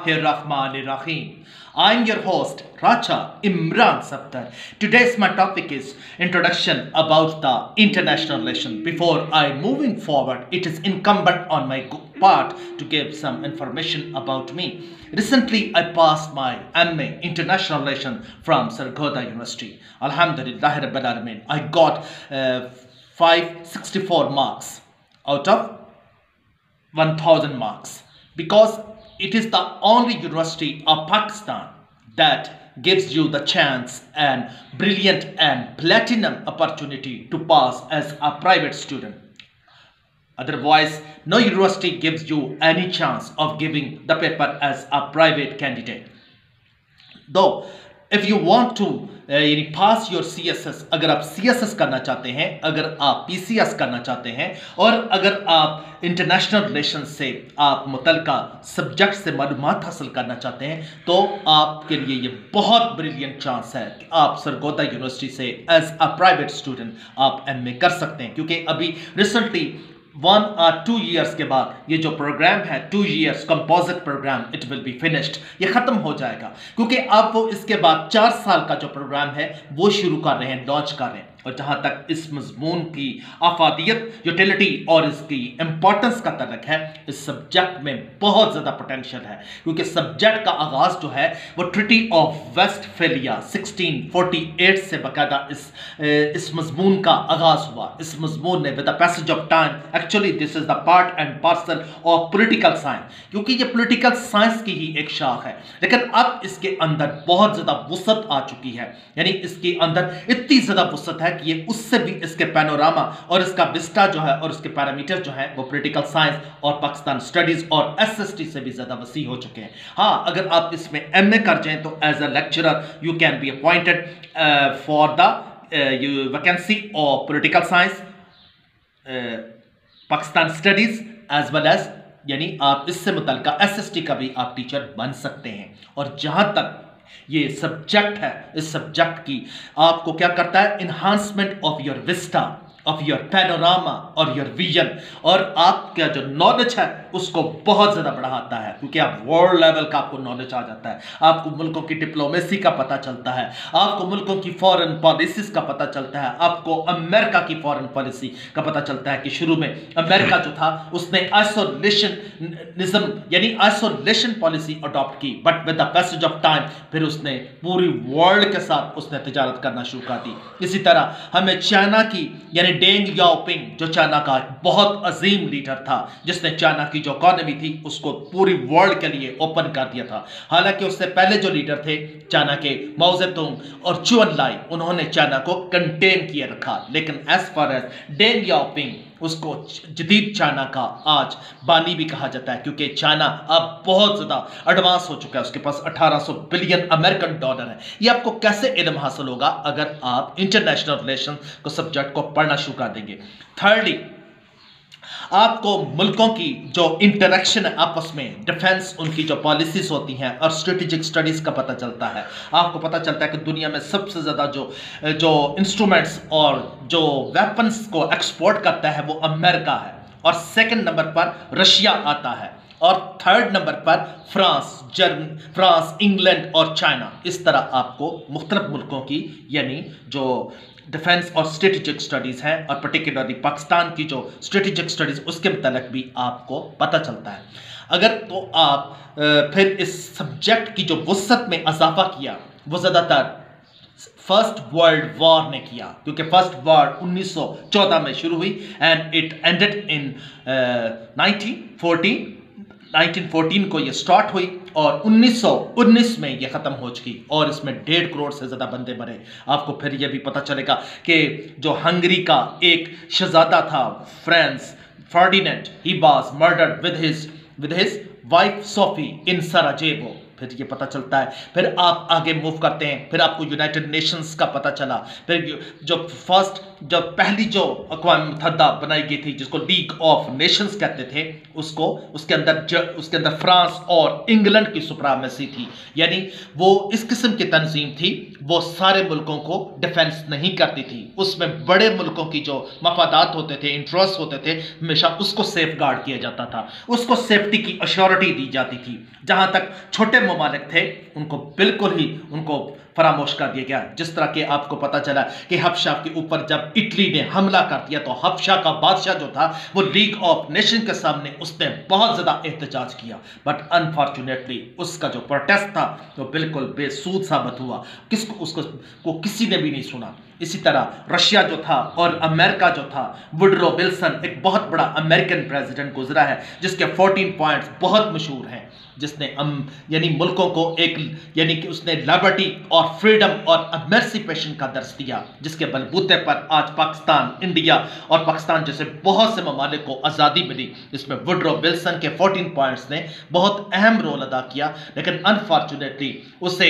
Rahim. I'm your host Racha Imran Saptar. Today's my topic is introduction about the international relation. Before I moving forward, it is incumbent on my part to give some information about me. Recently, I passed my MA International Relation from Sargodha University. Alhamdulillah Rabbil Alamin. I got 564 marks out of 1000 marks because it is the only university of Pakistan that gives you the chance and brilliant and platinum opportunity to pass as a private student. Otherwise, no university gives you any chance of giving the paper as a private candidate. Though if you want to pass your CSS, अगर आप CSS करना चाहते हैं, अगर आप PCS करना चाहते हैं और अगर आप इंटरनेशनल रिलेशन से आप मुतलका सब्जेक्ट से मालूमात हासिल करना चाहते हैं, तो आपके लिए ये बहुत ब्रिलियंट चांस है कि आप सरगोधा यूनिवर्सिटी से एज अ प्राइवेट स्टूडेंट आप MA कर सकते हैं। क्योंकि अभी रिसेंटली 1 or 2 years के बाद ये जो प्रोग्राम है 2 years composite programme it will be finished, ये ख़त्म हो जाएगा क्योंकि अब वो इसके बाद 4 साल का जो प्रोग्राम है वो शुरू कर रहे हैं, लॉन्च कर रहे हैं। और जहाँ तक इस मजमून की अफादियत, यूटिलिटी और इसकी इम्पोर्टेंस का तलक है, इस सब्जेक्ट में बहुत ज़्यादा पोटेंशियल है क्योंकि सब्जेक्ट का आगाज़ जो है वो ट्रीटी ऑफ वेस्टफेलिया 1648 से बाकायदा इस मजमून का आगाज़ हुआ। इस मजमून ने with the passage of time, actually this is the part and parcel of political science, क्योंकि ये पोलिटिकल साइंस की ही एक शाख है, लेकिन अब इसके अंदर बहुत ज़्यादा वुसअत आ चुकी है। यानी इसके अंदर इतनी ज़्यादा वुसअत है कि ये उससे भी इसके पैनोरामा और इसका विस्टा जो है और उसके पैरामीटर जो है वो पॉलिटिकल साइंस और पाकिस्तान स्टडीज और SST से भी ज्यादा वसी हो चुके हैं। हाँ, अगर आप इसमें MA कर जाएं तो as a lecturer you can be appointed for the vacancy of political science, Pakistan studies as well as, यानी आप इससे मुतल्लिका SST का भी आप टीचर बन सकते हैं। और जहां तक ये सब्जेक्ट है, इस सब्जेक्ट की आपको क्या करता है, enhancement of your Vista, of your panorama और योर विजन, और आपका जो नॉलेज है उसको बहुत ज़्यादा बढ़ाता है क्योंकि आप वर्ल्ड लेवल का आपको नॉलेज आ जाता है। आपको मुल्कों की डिप्लोमेसी का पता चलता है, आपको मुल्कों की फॉरेन पॉलिसीज़ का पता चलता है, आपको अमेरिका की फॉरेन पॉलिसी का पता चलता है कि शुरू में अमेरिका जो था उसने आइसोलेशनिज्म यानी आइसोलेशन पॉलिसी अडॉप्ट की, but with the passage of time फिर उसने पूरी वर्ल्ड के साथ उसने तिजारत करना शुरू कर दी। इसी तरह हमें चाइना की यानी डेंग याओपिंग, जो चाइना का बहुत अजीम लीडर था जिसने चाइना की जो इकोनॉमी थी उसको पूरी वर्ल्ड के लिए ओपन कर दिया था। हालांकि उससे पहले जो लीडर थे चाइना के, माओ जेडुंग और चू एनलाई, उन्होंने चाइना को कंटेन किए रखा, लेकिन एज फार एज डेंग याओपिंग, उसको जदीद चाइना का आज बानी भी कहा जाता है क्योंकि चाइना अब बहुत ज़्यादा एडवांस हो चुका है, उसके पास 1800 बिलियन अमेरिकन डॉलर है। ये आपको कैसे इल्म हासिल होगा अगर आप इंटरनेशनल रिलेशन को सब्जेक्ट को पढ़ना शुरू कर देंगे। थर्डली, आपको मुल्कों की जो इंटरेक्शन है आपस में, डिफेंस, उनकी जो पॉलिसीज होती हैं और स्ट्रेटेजिक स्टडीज़ का पता चलता है। आपको पता चलता है कि दुनिया में सबसे ज़्यादा जो इंस्ट्रूमेंट्स और जो वेपन्स को एक्सपोर्ट करता है वो अमेरिका है, और सेकंड नंबर पर रशिया आता है, और थर्ड नंबर पर फ्रांस, इंग्लैंड और चाइना। इस तरह आपको मुख्तलिफ मुल्कों की यानी जो डिफेंस और स्ट्रेटेजिक स्टडीज़ हैं और पर्टिकुलरली पाकिस्तान की जो स्ट्रेटेजिक स्टडीज़ उसके मतलब भी आपको पता चलता है। अगर तो आप फिर इस सब्जेक्ट की जो वुसअत में इजाफा किया वो ज़्यादातर फर्स्ट वर्ल्ड वॉर ने किया, क्योंकि फर्स्ट वॉर 1914 में शुरू हुई एंड इट एंडेड इन 1914 को ये स्टार्ट हुई और 1919 में ये ख़त्म हो चुकी, और इसमें 1.5 करोड़ से ज़्यादा बंदे मरे। आपको फिर ये भी पता चलेगा कि जो हंगरी का एक शहजादा था Franz Ferdinand, he was murdered with his wife Sophie इन सराजेवो। फिर ये पता चलता है, फिर आप आगे मूव करते हैं, फिर आपको यूनाइटेड नेशंस का पता चला, फिर जो फर्स्ट जब पहली जो अक़वाम मुत्तहिदा बनाई गई थी, जिसको लीग ऑफ नेशंस कहते थे, उसको उसके अंदर फ्रांस और इंग्लैंड की सुपरामेसी थी। यानी वो इस किस्म की तंजीम थी, वो सारे मुल्कों को डिफेंस नहीं करती थी, उसमें बड़े मुल्कों की जो मफादात होते थे, इंटरेस्ट होते थे, हमेशा उसको सेफ गार्ड किया जाता था, उसको सेफ्टी की अश्योरिटी दी जाती थी। जहां तक छोटे ममालिक थे, उनको बिल्कुल ही उनको फरामोश कर दिया गया। जिस तरह के आपको पता चला कि हबशा के ऊपर जब इटली ने हमला कर दिया, तो हबशा का बादशाह जो था वो लीग ऑफ नेशन के सामने उसने बहुत ज्यादा एहतजाज किया, बट अनफॉर्चुनेटली उसका जो प्रोटेस्ट था वो बिल्कुल बेसूद साबित हुआ, उसको किसी ने भी नहीं सुना। इसी तरह रशिया जो था और अमेरिका जो था, वुडरो विल्सन एक बहुत बड़ा अमेरिकन प्रेसिडेंट गुजरा है, जिसके 14 पॉइंट्स बहुत मशहूर हैं, जिसने यानी मुल्कों को एक यानी कि उसने लिबर्टी और फ्रीडम और एमेंसिपेशन का दर्ज दिया, जिसके बलबूते पर आज पाकिस्तान, इंडिया और पाकिस्तान जैसे बहुत से ममालिक को आज़ादी मिली। इसमें वुडरो विल्सन के 14 पॉइंट्स ने बहुत अहम रोल अदा किया, लेकिन अनफॉर्चुनेटली उसे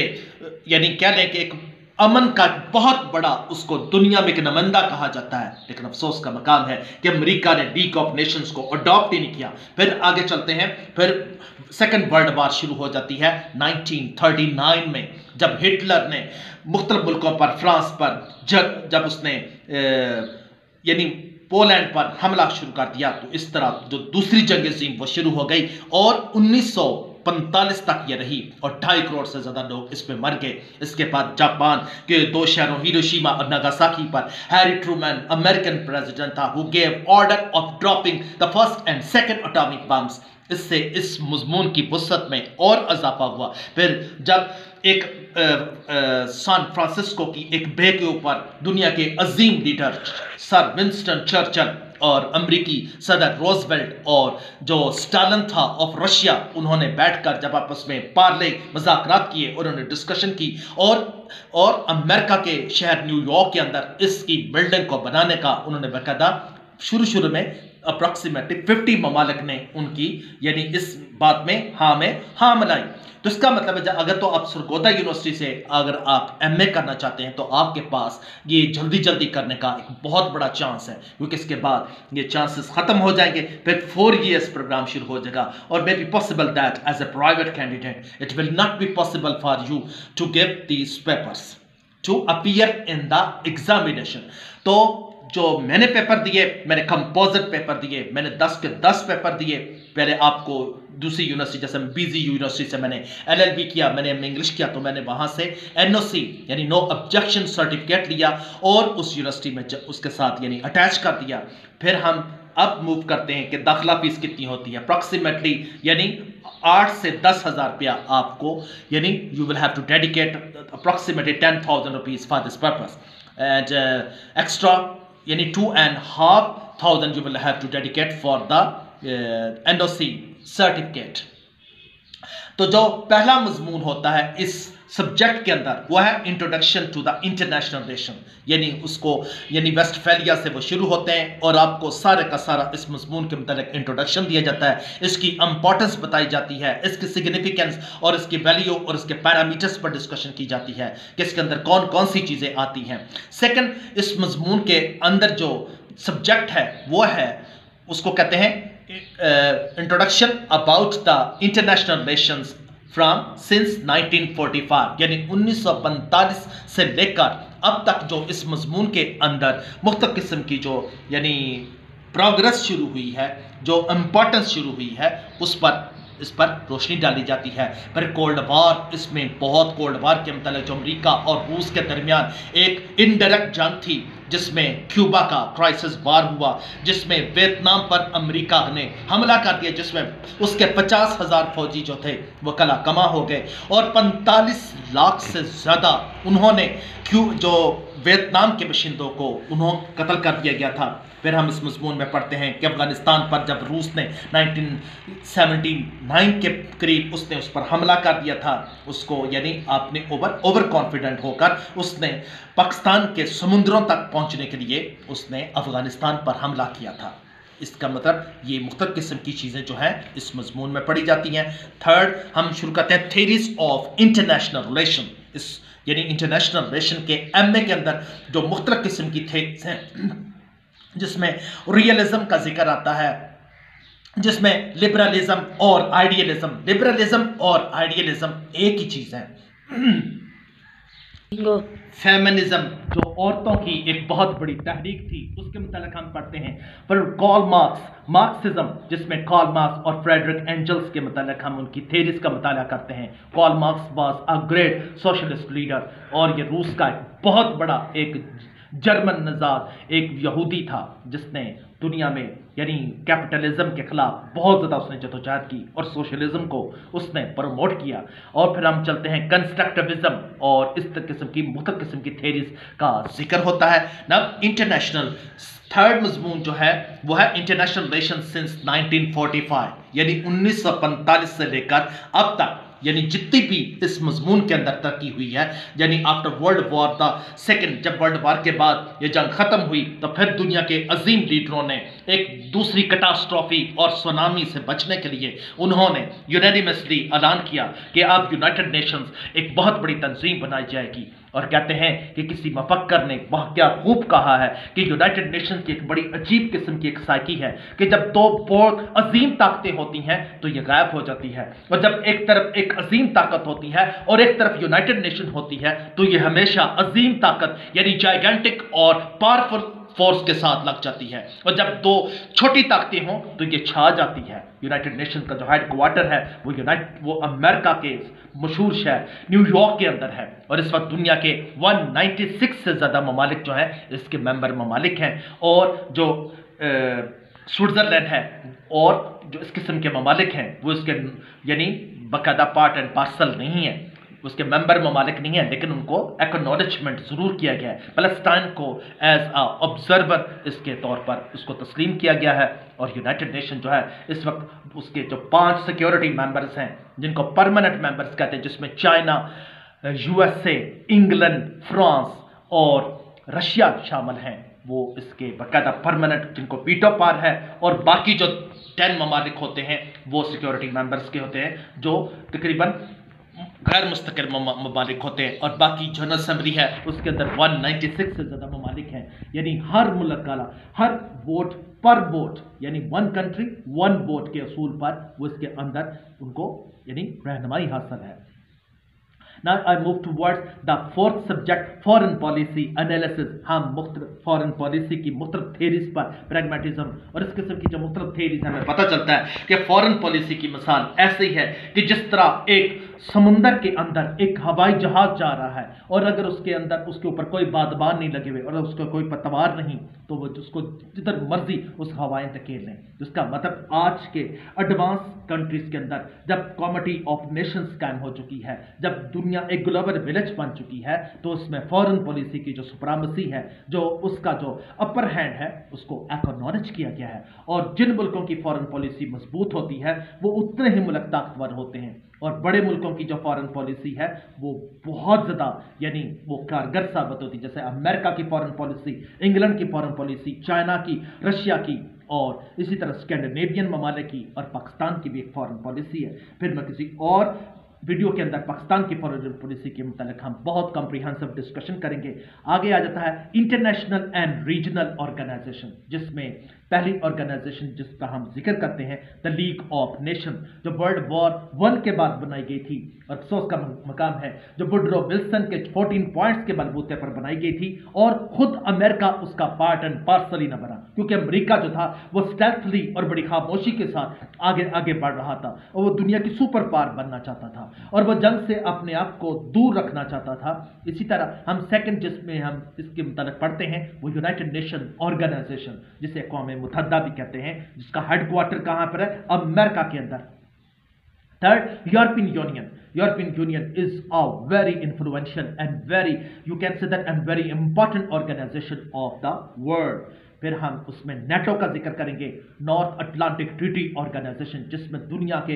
यानी कह लें कि एक अमन का बहुत बड़ा उसको दुनिया में एक नुमाइंदा कहा जाता है, लेकिन अफसोस का मकाम है कि अमेरिका ने लीग ऑफ नेशंस को अडॉप्ट ही नहीं किया। फिर आगे चलते हैं, फिर सेकेंड वर्ल्ड वार शुरू हो जाती है 1939 में, जब हिटलर ने मुख्तलिफ मुल्कों पर, फ्रांस पर जब उसने यानी पोलैंड पर हमला शुरू कर दिया, तो इस तरह जो दूसरी जंग अज़ीम वो शुरू हो गई और 1945 तक ये रही और 2.5 करोड़ से ज्यादा लोग इसमें मर गए। इसके बाद जापान के 2 शहरों हिरोशिमा और नागासाकी पर हैरी ट्रूमैन, अमेरिकन प्रेसिडेंट था, who gave order of dropping the first and second atomic bombs. इससे इस मजमून की वुसअत में और इजाफा हुआ। फिर जब एक सैन फ्रांसिस्को की एक बे के ऊपर दुनिया के अजीम लीडर सर विंस्टन चर्चिल और अमेरिकी सदर रोजवेल्ट और जो स्टालिन था ऑफ रशिया, उन्होंने बैठकर जब आपस में पार्ले मुज़ाकरात किए और उन्होंने डिस्कशन की और अमेरिका के शहर न्यूयॉर्क के अंदर इसकी बिल्डिंग को बनाने का उन्होंने बाकायदा शुरू में अप्रॉक्सीमेटली 50 ममालिक ने उनकी यानी इस बात में हाँ मिलाई। तो इसका मतलब है अगर तो आप सरगोदा यूनिवर्सिटी से अगर आप एमए करना चाहते हैं, तो आपके पास ये जल्दी करने का एक बहुत बड़ा चांस है, क्योंकि इसके बाद ये चांसेस खत्म हो जाएंगे। फिर 4 years प्रोग्राम शुरू हो जाएगा और may be possible that as a private candidate it will not be possible for you to give these papers to appear in the examination. तो जो मैंने पेपर दिए, मैंने कंपोजिट पेपर दिए, मैंने 10 के 10 पेपर दिए। पहले आपको दूसरी यूनिवर्सिटी जैसे बीजी यूनिवर्सिटी से मैंने एलएलबी किया, मैंने इंग्लिश किया, तो मैंने वहां से एनओसी यानी नो ऑब्जेक्शन सर्टिफिकेट लिया और उस यूनिवर्सिटी में उसके साथ यानी अटैच कर दिया। फिर हम अब मूव करते हैं कि दाखिला फीस कितनी होती है। अप्रॉक्सीमेटली यानी 8 से 10 हज़ार रुपया आपको यानी you will have to dedicate approximately 10,000 rupees for this purpose and extra यानी 2,500 you will have to dedicate for the NOC certificate। तो जो पहला मजमून होता है इस सब्जेक्ट के अंदर वो है introduction to the international relation, यानी उसको यानी वेस्टफैलिया से वो शुरू होते हैं और आपको सारे का सारा इस मजमून के मतलब इंट्रोडक्शन दिया जाता है, इसकी इंपॉर्टेंस बताई जाती है, इसकी सिग्निफिकेंस और इसकी वैल्यू और इसके पैरामीटर्स पर डिस्कशन की जाती है कि इसके अंदर कौन कौन सी चीज़ें आती हैं। सेकंड, इस मजमून के अंदर जो सब्जेक्ट है वो है उसको कहते हैं introduction about the international relations from since 1945, यानी 1945 से लेकर अब तक जो इस मजमून के अंदर मुख्तलिफ किस्म की जो यानी प्रोग्रेस शुरू हुई है, जो इम्पोर्टेंस शुरू हुई है, इस पर रोशनी डाली जाती है। फिर कोल्ड वार, इसमें बहुत कोल्ड वार के मतलब जो अमेरिका और रूस के दरमियान एक इनडायरेक्ट जंग थी, जिसमें क्यूबा का क्राइसिस वार हुआ, जिसमें वियतनाम पर अमेरिका ने हमला कर दिया, जिसमें उसके 50,000 फौजी जो थे वो कला कमा हो गए और 45 लाख से ज़्यादा उन्होंने जो वियतनाम के बशिंदों को उन्होंने कत्ल कर दिया गया था। फिर हम इस मजमून में पढ़ते हैं कि अफगानिस्तान पर जब रूस ने 1979 के करीब उसने उस पर हमला कर दिया था, उसको यानी आपने ओवर कॉन्फिडेंट होकर उसने पाकिस्तान के समुद्रों तक पहुंचने के लिए उसने अफगानिस्तान पर हमला किया था। इसका मतलब ये मुख्तलिफ किस्म की चीज़ें जो हैं इस मजमून में पढ़ी जाती हैं। थर्ड, हम शुरू करते हैं थ्योरीज ऑफ इंटरनेशनल रिलेशन। इस यानी इंटरनेशनल रिलेशन के एमए के अंदर जो मुख्तलिफ किस्म की थेरीज हैं, जिसमें रियलिज्म का जिक्र आता है, जिसमें लिबरलिज्म और आइडियलिज्म एक ही चीज है। फेमिनिज्म जो औरतों की एक बहुत बड़ी तहरीक थी, उसके मुतालिक हम पढ़ते हैं। पर मार्क्सिज्म, जिसमें कार्ल मार्क्स और फ्रेडरिक एंजल्स के मुतालिक हम उनकी थेरीज का मुताला करते हैं। Karl Marx was a great socialist leader, और ये रूस का बहुत बड़ा एक जर्मन नजाद एक यहूदी था, जिसने दुनिया में यानी कैपिटलिज्म के खिलाफ बहुत ज़्यादा उसने जदोजहद की और सोशलिज्म को उसने प्रमोट किया। और फिर हम चलते हैं कंस्ट्रक्टिविज्म, और इस किस्म की मुख्तलिफ किस्म की थेरीज का जिक्र होता है। नब इंटरनेशनल थर्ड मजमून जो है वो है इंटरनेशनल रिलेशन सिंस 1945, यानी 1945 से लेकर अब तक, यानी जितनी भी इस मजमून के अंदर तरक्की हुई है, यानी after world war the second, जब वर्ल्ड वॉर के बाद ये जंग खत्म हुई, तो फिर दुनिया के अजीम लीडरों ने एक दूसरी कैटास्ट्रॉफी और सुनामी से बचने के लिए उन्होंने यूनानिमसली ऐलान किया कि अब यूनाइटेड नेशंस एक बहुत बड़ी तंजीम बनाई जाएगी। और कहते हैं कि किसी मफक्कर ने बहुत क्या खूब कहा है कि यूनाइटेड नेशंस की एक बड़ी अजीब किस्म की एक साइकी है कि जब दो बहुत अजीम ताकतें होती हैं तो ये गायब हो जाती है, और जब एक तरफ एक अजीम ताकत होती है और एक तरफ यूनाइटेड नेशन होती है तो ये हमेशा अजीम ताकत यानी जाइगेंटिक और पावरफुल फोर्स के साथ लग जाती है, और जब दो छोटी ताकतें हों तो ये छा जाती है। यूनाइटेड नेशंस का जो हेडक्वार्टर है वो अमेरिका के मशहूर शहर न्यूयॉर्क के अंदर है, और इस वक्त दुनिया के 196 से ज़्यादा ममालिक जो हैं इसके मेंबर ममालिक हैं, और जो स्विट्ज़रलैंड है और जो इस किस्म के ममालिक हैं वो इसके यानी बाकायदा पार्ट एंड पार्सल नहीं है, उसके मेंबर ममालिक नहीं है, लेकिन उनको एक्नॉलेजमेंट जरूर किया गया है। पैलेस्टाइन को एज अ ऑब्जर्वर इसके तौर पर उसको तस्लीम किया गया है, और यूनाइटेड नेशन जो है इस वक्त उसके जो 5 सिक्योरिटी मेंबर्स हैं जिनको परमानेंट मेंबर्स कहते हैं, जिसमें चाइना, यूएसए, इंग्लैंड, फ्रांस और रशिया शामिल हैं, वो इसके बाकायदा परमानेंट जिनको वीटो पावर है, और बाकी जो 10 ममालिक होते हैं वो सिक्योरिटी मेंबर्स के होते हैं जो तकरीबन गैर मुस्तकिल ममालिक होते हैं, और बाकी जनरल असेंबली है उसके अंदर 196 से ज़्यादा ममालिक हैं, यानी हर मुल्क का हर वोट पर वोट यानी 1 कंट्री 1 वोट के असूल पर वो इसके अंदर उनको यानी रहनुमाई हासिल है। Now I move towards the fourth subject, foreign policy analysis। हम मुख्तलिफ फॉरेन पॉलिसी की मुख्तलिफ थेरीज पर प्रैग्मेटिज्म और इस किस्म की जो मुख्तलिफ थेरीज हमें पता चलता है कि फॉरेन पॉलिसी की मिसाल ऐसे ही है कि जिस तरह एक समुंदर के अंदर एक हवाई जहाज जा रहा है, और अगर उसके अंदर उसके ऊपर कोई बादबान नहीं लगे हुए और उसका कोई पतवार नहीं, तो वो उसको जिधर मर्जी उस हवाएं धकेल लें। जिसका मतलब आज के एडवांस कंट्रीज के अंदर जब कॉमिटी ऑफ नेशंस कायम हो चुकी है, जब दुनिया एक ग्लोबल विलेज बन चुकी है, तो उसमें फॉरेन पॉलिसी की जो सुप्रामेसी है, जो उसका जो अपर हैंड है, उसको एक्नॉलेज किया गया है। और जिन मुल्कों की फॉरेन पॉलिसी मजबूत होती है वो उतने ही मुल्क ताकतवर होते हैं, और बड़े मुल्कों की जो फॉरेन पॉलिसी है वो बहुत ज़्यादा यानी वो कारगर साबित होती है, जैसे अमेरिका की फॉरेन पॉलिसी, इंग्लैंड की फॉरेन पॉलिसी, चाइना की, रशिया की, और इसी तरह स्कैंडिनेवियन ममालिक की, और पाकिस्तान की भी एक फॉरेन पॉलिसी है। फिर मैं किसी और वीडियो के अंदर पाकिस्तान की फॉरेन पॉलिसी के मुतालिक हम बहुत कॉम्प्रिहेंसिव डिस्कशन करेंगे। आगे आ जाता है इंटरनेशनल एंड रीजनल ऑर्गेनाइजेशन, जिसमें पहली ऑर्गेनाइजेशन जिसका हम जिक्र करते हैं द लीग ऑफ नेशन, जो वर्ल्ड वॉर 1 के बाद बनाई गई थी, और अफसोस का मकाम है जो वुडरो विल्सन के 14 पॉइंट्स के बलबूते पर बनाई गई थी, और खुद अमेरिका उसका पार्ट एंड पार्सल ही न बना, क्योंकि अमेरिका जो था वो स्टेल्थली और बड़ी खामोशी के साथ आगे आगे बढ़ रहा था, और वो दुनिया की सुपर पावर बनना चाहता था, और वो जंग से अपने आप को दूर रखना चाहता था। इसी तरह हम सेकंड जिसमें हम इसके मुताबिक पढ़ते हैं वो यूनाइटेड नेशन ऑर्गेनाइजेशन, जिसे अक़वाम मुत्तहिदा भी कहते हैं, जिसका हेडक्वार्टर कहां पर है? अमेरिका के अंदर। Third, European union. European Union is a very influential and very, you can say that, and very important organization of the world। फिर हम उसमें नेटो का जिक्र करेंगे, नॉर्थ अटलांटिक ट्रीटी ऑर्गेनाइजेशन, जिसमें दुनिया के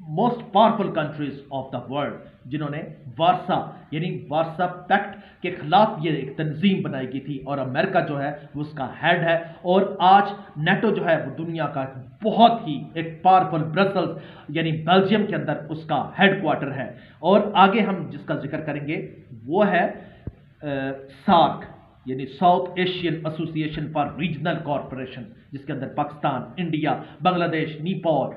most powerful countries of the world, जिन्होंने वारसा यानी वारसा पैक्ट के खिलाफ ये एक तंजीम बनाई गई थी, और अमेरिका जो है वो उसका हेड है। और आज नेटो जो है वो दुनिया का बहुत ही एक पावरफुल, ब्रसल्स यानी बेल्जियम के अंदर उसका हेडक्वार्टर है। और आगे हम जिसका जिक्र करेंगे वो है सार्क यानी south Asian association for regional corporation, जिसके अंदर पाकिस्तान, इंडिया, बांग्लादेश, नेपाल,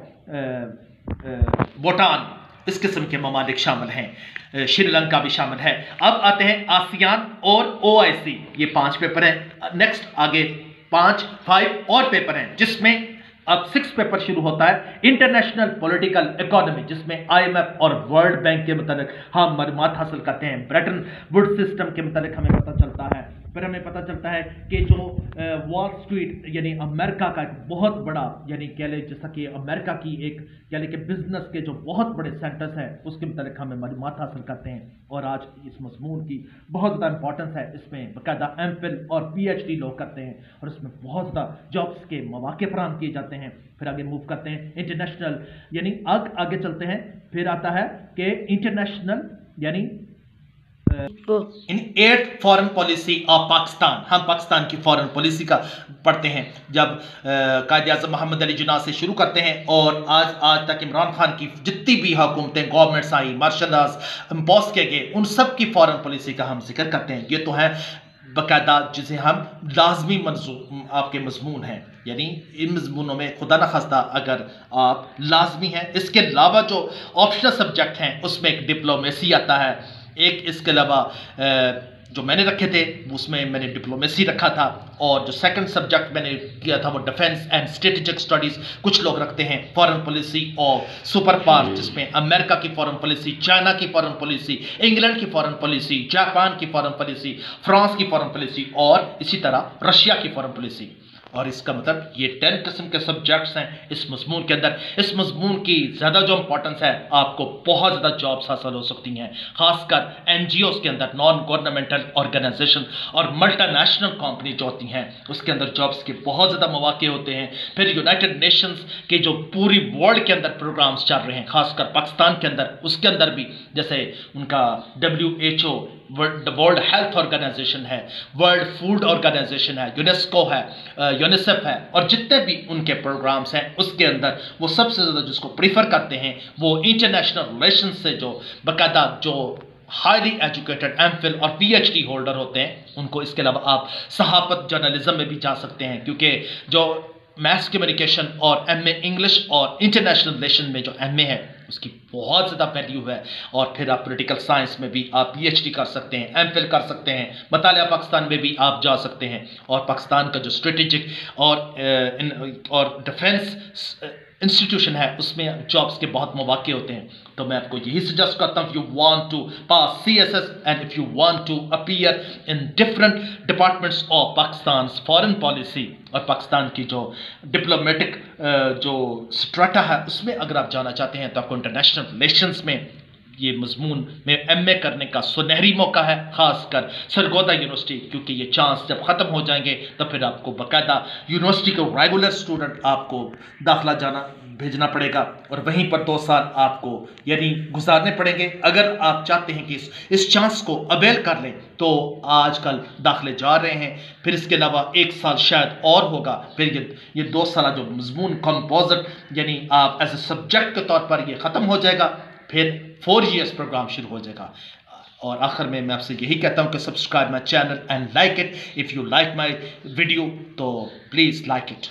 भूटान, इस किस्म के ममालिक शामिल हैं, श्रीलंका भी शामिल है। अब आते हैं आसियान और ओआईसी, ये 5 पेपर हैं। नेक्स्ट आगे 5 और पेपर हैं, जिसमें अब 6 पेपर शुरू होता है इंटरनेशनल पॉलिटिकल इकोनॉमी, जिसमें आईएमएफ और वर्ल्ड बैंक के मुताबिक हम मालूमात हासिल करते हैं। ब्रेटन वुड सिस्टम के मुताबिक हमें पता चलता है, फिर हमें पता चलता है कि जो वॉल स्ट्रीट यानी अमेरिका का एक बहुत बड़ा, यानी कह लें जैसा कि अमेरिका की एक कह लें कि बिजनेस के जो बहुत बड़े सेंटर्स हैं उसके मुताबिक हमें मालूमात हासिल करते हैं। और आज इस मजमून की बहुत ज़्यादा इंपॉर्टेंस है, इसमें बाकायदा एमफिल और पीएचडी लोग करते हैं और इसमें बहुत ज़्यादा जॉब्स के मौके फराहम किए जाते हैं। फिर आगे मूव करते हैं इंटरनेशनल, यानी आगे चलते हैं। फिर आता है कि इंटरनेशनल यानी इन 8th foreign policy of Pakistan, हम पाकिस्तान की फॉरेन पॉलिसी का पढ़ते हैं, जब कायद आज़म मोहम्मद अली जिन्ना से शुरू करते हैं और आज तक इमरान खान की जितनी भी हुकूमतें, गवर्नमेंट्स आई, मार्शल लॉज इम्पोज किए गए, उन सब की फॉरेन पॉलिसी का हम जिक्र करते हैं। ये तो है बाकायदा जिसे हम लाजमी आपके मजमून हैं, यानी इन मजमूनों में खुदा न खास्ता अगर आप लाजमी हैं। इसके अलावा जो ऑप्शनल सब्जेक्ट हैं उसमें एक डिप्लोमेसी आता है, एक इसके अलावा जो मैंने रखे थे उसमें मैंने डिप्लोमेसी रखा था, और जो सेकंड सब्जेक्ट मैंने किया था वो डिफेंस एंड स्ट्रेटेजिक स्टडीज़। कुछ लोग रखते हैं फॉरेन पॉलिसी और सुपर पावर, जिसमें अमेरिका की फॉरेन पॉलिसी, चाइना की फॉरेन पॉलिसी, इंग्लैंड की फॉरेन पॉलिसी, जापान की फॉरेन पॉलिसी, फ्रांस की फॉरेन पॉलिसी और इसी तरह रशिया की फॉरेन पॉलिसी। और इसका मतलब ये 10 किस्म के सब्जेक्ट्स हैं इस मजमून के अंदर। इस मजमून की ज़्यादा जो इंपॉर्टेंस है, आपको बहुत ज़्यादा जॉब्स हासिल हो सकती हैं, खासकर एनजीओस के अंदर, नॉन गवर्नमेंटल ऑर्गेनाइजेशन और मल्टीनेशनल कंपनी जो होती हैं उसके अंदर जॉब्स के बहुत ज़्यादा मौके होते हैं। फिर यूनाइटेड नेशंस के जो पूरी वर्ल्ड के अंदर प्रोग्राम्स चल रहे हैं, खासकर पाकिस्तान के अंदर, उसके अंदर भी जैसे उनका WHO वर्ल्ड हेल्थ ऑर्गेनाइजेशन है, वर्ल्ड फूड ऑर्गेनाइजेशन है, यूनेस्को है, यूनिसेफ है, और जितने भी उनके प्रोग्राम्स हैं उसके अंदर वो सबसे ज़्यादा जिसको प्रीफर करते हैं वो इंटरनेशनल रिलेशन से जो बाकायदा जो हाईली एजुकेटेड एमफिल और पीएचडी होल्डर होते हैं उनको। इसके अलावा आप सहाफत जर्नलिज्म में भी जा सकते हैं, क्योंकि जो मैथ्स कम्युनिकेशन और एमए इंग्लिश और इंटरनेशनल रिलेशन में जो एमए है उसकी बहुत ज़्यादा वैल्यू है। और फिर आप पॉलिटिकल साइंस में भी आप पीएचडी कर सकते हैं, एमफिल कर सकते हैं, मतालिया पाकिस्तान में भी आप जा सकते हैं। और पाकिस्तान का जो स्ट्रेटेजिक और डिफेंस इंस्टीट्यूशन है उसमें जॉब्स के बहुत मौके होते हैं। तो मैं आपको यही सजेस्ट करता हूँ, if you want to pass CSS and if you want to appear in different departments of Pakistan foreign policy और पाकिस्तान की जो डिप्लोमेटिक जो स्ट्रेटा है उसमें अगर आप जाना चाहते हैं तो आपको इंटरनेशनल रिलेशंस में ये मजमून में MA करने का सुनहरी मौका है, खासकर सरगोदा यूनिवर्सिटी, क्योंकि ये चांस जब ख़त्म हो जाएंगे तो फिर आपको बाकायदा यूनिवर्सिटी को रेगुलर स्टूडेंट आपको दाखिला जाना भेजना पड़ेगा और वहीं पर 2 साल आपको यानी गुजारने पड़ेंगे। अगर आप चाहते हैं कि इस चांस को अवेल कर लें तो आजकल दाखिले जा रहे हैं, फिर इसके अलावा 1 साल शायद और होगा, फिर ये 2 साल जो मजमून कंपोजिट यानी आप एज ए सब्जेक्ट के तौर पर ये ख़त्म हो जाएगा, फिर 4 years प्रोग्राम शुरू हो जाएगा। और आखिर में मैं आपसे यही कहता हूँ कि subscribe my channel and like it. If you like my video तो प्लीज़ लाइक इट।